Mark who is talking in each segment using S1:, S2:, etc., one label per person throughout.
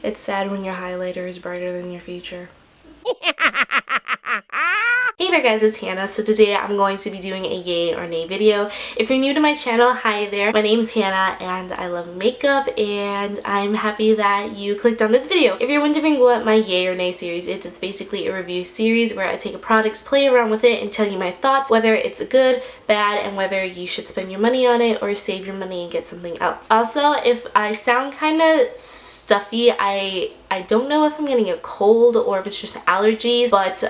S1: It's sad when your highlighter is brighter than your future. Hey there guys, it's Hannah. So today I'm going to be doing a yay or nay video. If you're new to my channel, hi there. My name is Hannah and I love makeup and I'm happy that you clicked on this video. If you're wondering what my yay or nay series is, it's basically a review series where I take a product, play around with it, and tell you my thoughts, whether it's good, bad, and whether you should spend your money on it or save your money and get something else. Also, if I sound kind of stuffy, I don't know if I'm getting a cold or if it's just allergies, but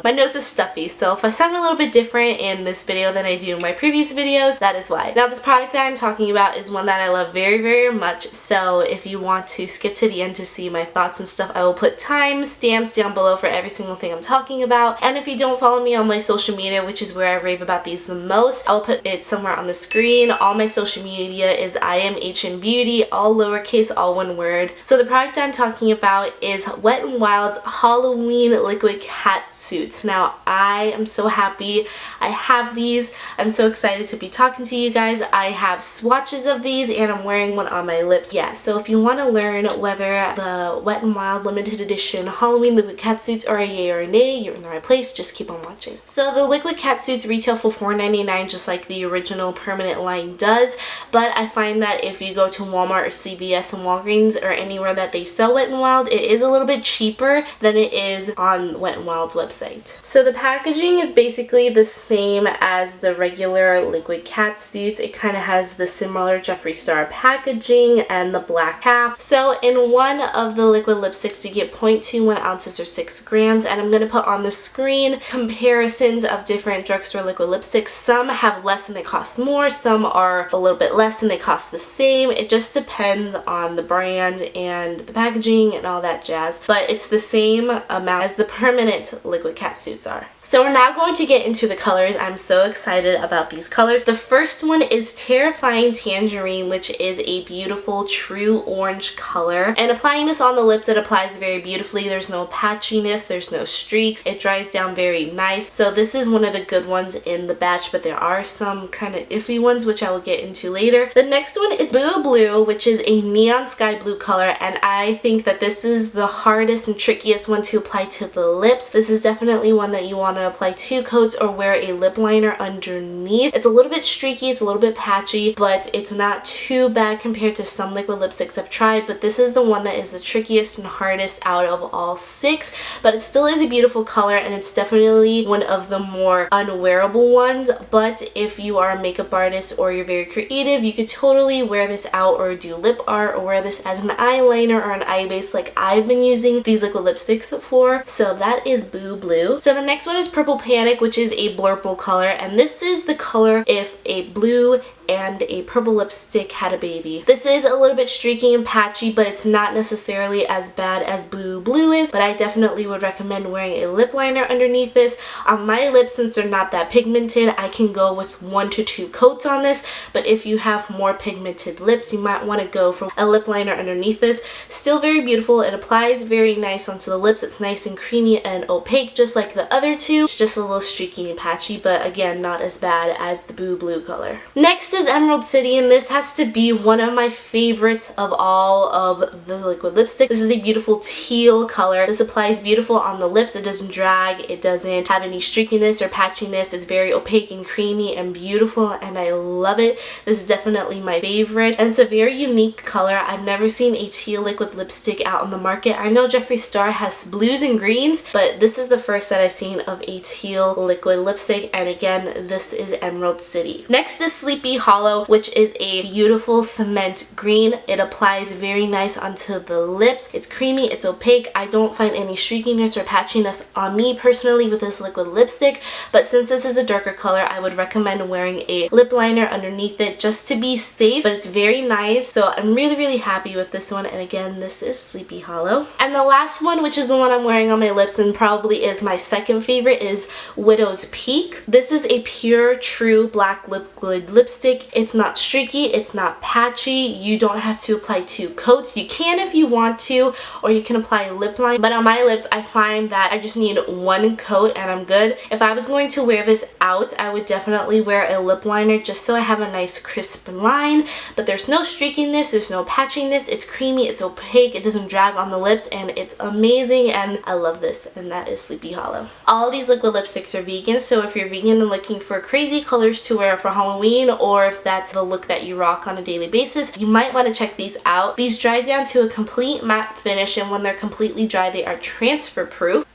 S1: my nose is stuffy, so if I sound a little bit different in this video than I do in my previous videos, that is why. Now this product that I'm talking about is one that I love very, very much, so if you want to skip to the end to see my thoughts and stuff, I will put time stamps down below for every single thing I'm talking about. And if you don't follow me on my social media, which is where I rave about these the most, I'll put it somewhere on the screen. All my social media is HannahNicoleBeauty, all lowercase, all one word. So the product I'm talking about is Wet n Wild's Halloween Liquid Catsuits. Now I am so happy I have these. I'm so excited to be talking to you guys. I have swatches of these and I'm wearing one on my lips. Yeah, so if you want to learn whether the Wet n Wild limited edition Halloween Liquid Catsuits are a yay or a nay, you're in the right place. Just keep on watching. So the Liquid Catsuits retail for $4.99 just like the original permanent line does, but I find that if you go to Walmart or CVS and Walgreens or anywhere that they sell Wet n Wild, it is a little bit cheaper than it is on Wet n Wild's website. So the packaging is basically the same as the regular Liquid Catsuits. It kind of has the similar Jeffree Star packaging and the black cap. So in one of the liquid lipsticks you get 0.21 ounces or 6 grams, and I'm going to put on the screen comparisons of different drugstore liquid lipsticks. Some have less and they cost more, some are a little bit less and they cost the same. It just depends on the brand and the packaging and all that jazz, but it's the same amount as the permanent Liquid Catsuits are. So we're now going to get into the colors. I'm so excited about these colors. The first one is Terrifying Tangerine, which is a beautiful true orange color, and applying this on the lips, it applies very beautifully. There's no patchiness, there's no streaks, it dries down very nice. So this is one of the good ones in the batch, but there are some kind of iffy ones which I will get into later. The next one is Boo Blue, which is a neon sky blue color, and I think that this is the hardest and trickiest one to apply to the lips. This is definitely one that you want to apply 2 coats or wear a lip liner underneath. It's a little bit streaky, it's a little bit patchy, but it's not too bad compared to some liquid lipsticks I've tried, but this is the one that is the trickiest and hardest out of all 6, but it still is a beautiful color and it's definitely one of the more unwearable ones. But if you are a makeup artist or you're very creative, you could totally wear this out or do lip art or wear this as an eyeliner or an eye base like I've been using these liquid lipsticks for. So that is Boo Blue. So the next one is Purple Panic, which is a blurple color, and this is the color if a blue and a purple lipstick had a baby. This is a little bit streaky and patchy, but it's not necessarily as bad as Boo Blue is, but I definitely would recommend wearing a lip liner underneath this. On my lips, since they're not that pigmented, I can go with 1 to 2 coats on this, but if you have more pigmented lips, you might want to go for a lip liner underneath this. Still very beautiful, it applies very nice onto the lips, it's nice and creamy and opaque just like the other two. It's just a little streaky and patchy, but again, not as bad as the Boo Blue color. Next is Emerald City, and this has to be one of my favorites of all of the liquid lipstick. This is a beautiful teal color. This applies beautiful on the lips. It doesn't drag, it doesn't have any streakiness or patchiness. It's very opaque and creamy and beautiful, and I love it. This is definitely my favorite, and it's a very unique color. I've never seen a teal liquid lipstick out on the market. I know Jeffree Star has blues and greens, but this is the first that I've seen of a teal liquid lipstick, and again, this is Emerald City. Next is Sleepy Hollow, which is a beautiful cement green. It applies very nice onto the lips. It's creamy, it's opaque. I don't find any streakiness or patchiness on me personally with this liquid lipstick, but since this is a darker color, I would recommend wearing a lip liner underneath it just to be safe, but it's very nice. So I'm really, really happy with this one, and again, this is Sleepy Hollow. And the last one, which is the one I'm wearing on my lips and probably is my second favorite, is Widow's Peak. This is a pure, true black liquid lipstick. lipstick. It's not streaky, it's not patchy. You don't have to apply 2 coats. You can if you want to, or you can apply a lip line, but on my lips I find that I just need 1 coat and I'm good. If I was going to wear this out, I would definitely wear a lip liner just so I have a nice crisp line, but there's no streakiness, there's no patchiness. It's creamy, it's opaque, it doesn't drag on the lips, and it's amazing, and I love this, and that is Sleepy Hollow. All of these liquid lipsticks are vegan, so if you're vegan and looking for crazy colors to wear for Halloween, or if that's the look that you rock on a daily basis, you might want to check these out. These dry down to a complete matte finish, and when they're completely dry, they are transfer proof.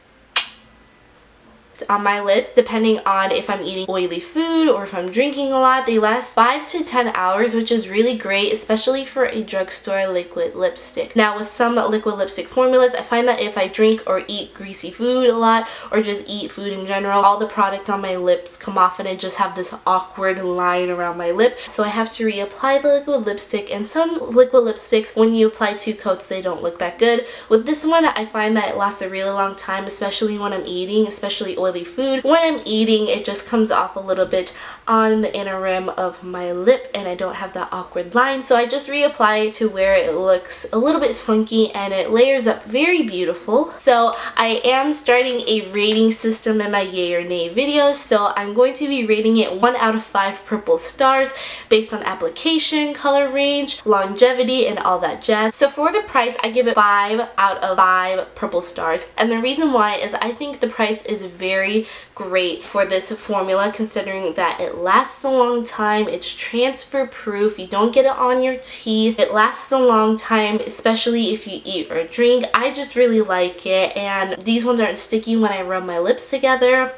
S1: On my lips, depending on if I'm eating oily food or if I'm drinking a lot, they last 5 to 10 hours, which is really great, especially for a drugstore liquid lipstick. Now with some liquid lipstick formulas, I find that if I drink or eat greasy food a lot, or just eat food in general, all the product on my lips come off and I just have this awkward line around my lip, so I have to reapply the liquid lipstick. And some liquid lipsticks, when you apply 2 coats, they don't look that good. With this one, I find that it lasts a really long time, especially when I'm eating, especially oily food. When I'm eating, it just comes off a little bit on the inner rim of my lip and I don't have that awkward line, so I just reapply it to where it looks a little bit funky and it layers up very beautiful. So I am starting a rating system in my yay or nay videos, so I'm going to be rating it 1 out of 5 purple stars based on application, color range, longevity, and all that jazz. So for the price, I give it 5 out of 5 purple stars, and the reason why is I think the price is very great for this formula, considering that it lasts a long time, it's transfer proof, you don't get it on your teeth, it lasts a long time, especially if you eat or drink. I just really like it, and these ones aren't sticky when I rub my lips together,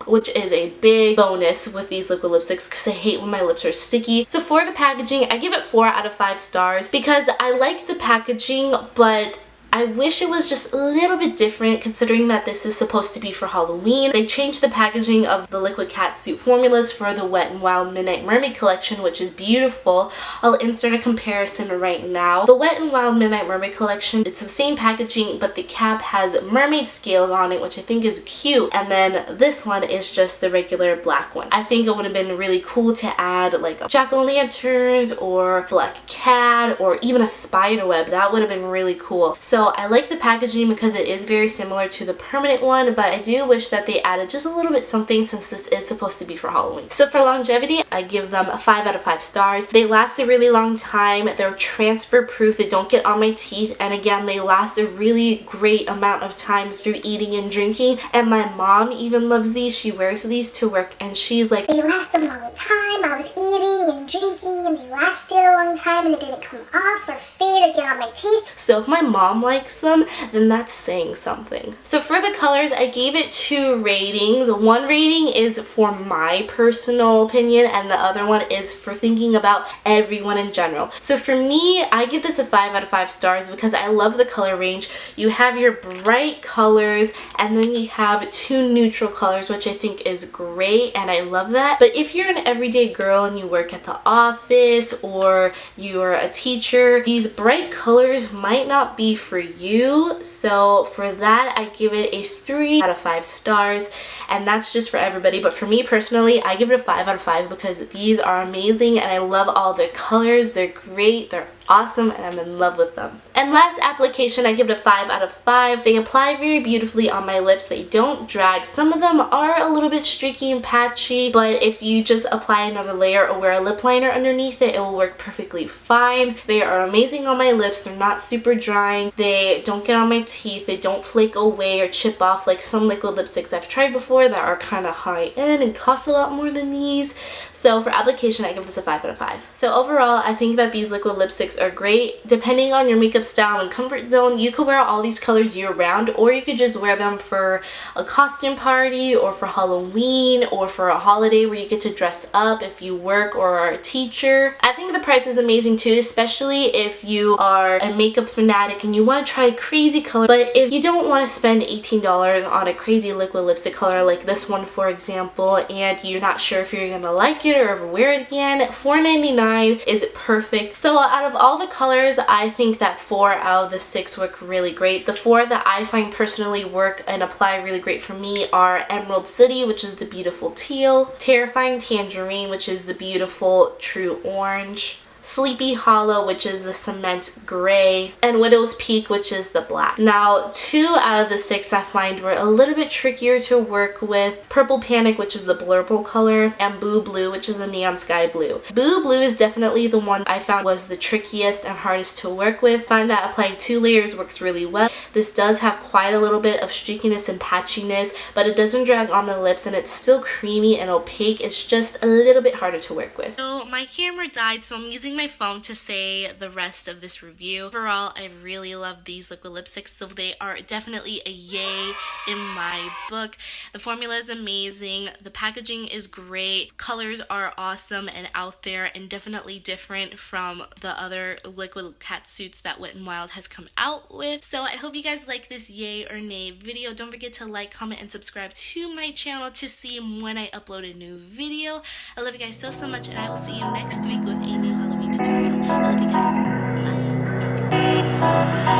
S1: which is a big bonus with these liquid lipsticks because I hate when my lips are sticky. So for the packaging, I give it 4 out of 5 stars because I like the packaging, but I wish it was just a little bit different considering that this is supposed to be for Halloween. They changed the packaging of the liquid catsuit formulas for the Wet n Wild Midnight Mermaid collection, which is beautiful. I'll insert a comparison right now. The Wet n Wild Midnight Mermaid collection, it's the same packaging, but the cap has mermaid scales on it, which I think is cute, and then this one is just the regular black one. I think it would have been really cool to add like jack-o'-lanterns or black cat or even a spider web. That would have been really cool. So I like the packaging because it is very similar to the permanent one, but I do wish that they added just a little bit something since this is supposed to be for Halloween. So for longevity, I give them a 5 out of 5 stars. They last a really long time, they're transfer proof, they don't get on my teeth, and again, they last a really great amount of time through eating and drinking, and my mom even loves these. She wears these to work and she's like,
S2: they last a long time, I was eating and drinking and they lasted a long time and it didn't come off or fade or get on my teeth.
S1: So if my mom likes them, then that's saying something. So for the colors, I gave it 2 ratings. One rating is for my personal opinion and the other one is for thinking about everyone in general. So for me, I give this a 5 out of 5 stars because I love the color range. You have your bright colors and then you have 2 neutral colors, which I think is great and I love that. But if you're an everyday girl and you work at the office or you're a teacher, these bright colors might not be for you. So for that, I give it a 3 out of 5 stars, and that's just for everybody. But for me personally, I give it a 5 out of 5 because these are amazing and I love all the colors. They're great, they're awesome, and I'm in love with them. And last application, I give it a 5 out of 5. They apply very beautifully on my lips. They don't drag. Some of them are a little bit streaky and patchy, but if you just apply another layer or wear a lip liner underneath it, it will work perfectly fine. They are amazing on my lips. They're not super drying. They don't get on my teeth. They don't flake away or chip off like some liquid lipsticks I've tried before that are kind of high end and cost a lot more than these. So for application, I give this a 5 out of 5. So overall, I think that these liquid lipsticks are great. Depending on your makeup style and comfort zone, you could wear all these colors year round, or you could just wear them for a costume party or for Halloween or for a holiday where you get to dress up if you work or are a teacher. I think the price is amazing too, especially if you are are a makeup fanatic and you want to try a crazy color, but if you don't want to spend $18 on a crazy liquid lipstick color like this one for example, and you're not sure if you're gonna like it or ever wear it again, $4.99 is perfect. So out of all the colors, I think that 4 out of the 6 work really great. The 4 that I find personally work and apply really great for me are Emerald City, which is the beautiful teal, Terrifying Tangerine, which is the beautiful true orange, Sleepy Hollow, which is the cement gray, and Widow's Peak, which is the black. Now 2 out of the 6 I find were a little bit trickier to work with. Purple Panic, which is the blurple color, and Boo Blue, which is the neon sky blue. Boo Blue is definitely the one I found was the trickiest and hardest to work with. I find that applying 2 layers works really well. This does have quite a little bit of streakiness and patchiness, but it doesn't drag on the lips and it's still creamy and opaque. It's just a little bit harder to work with. So my camera died, so I'm using my phone to say the rest of this review. Overall, I really love these liquid lipsticks, so they are definitely a yay in my book. The formula is amazing, the packaging is great, colors are awesome and out there and definitely different from the other liquid Catsuits that Wet n Wild has come out with. So I hope you guys like this yay or nay video. Don't forget to like, comment, and subscribe to my channel to see when I upload a new video. I love you guys so much, and I will see you next week with a new Halloween tutorial. I love you guys. Bye.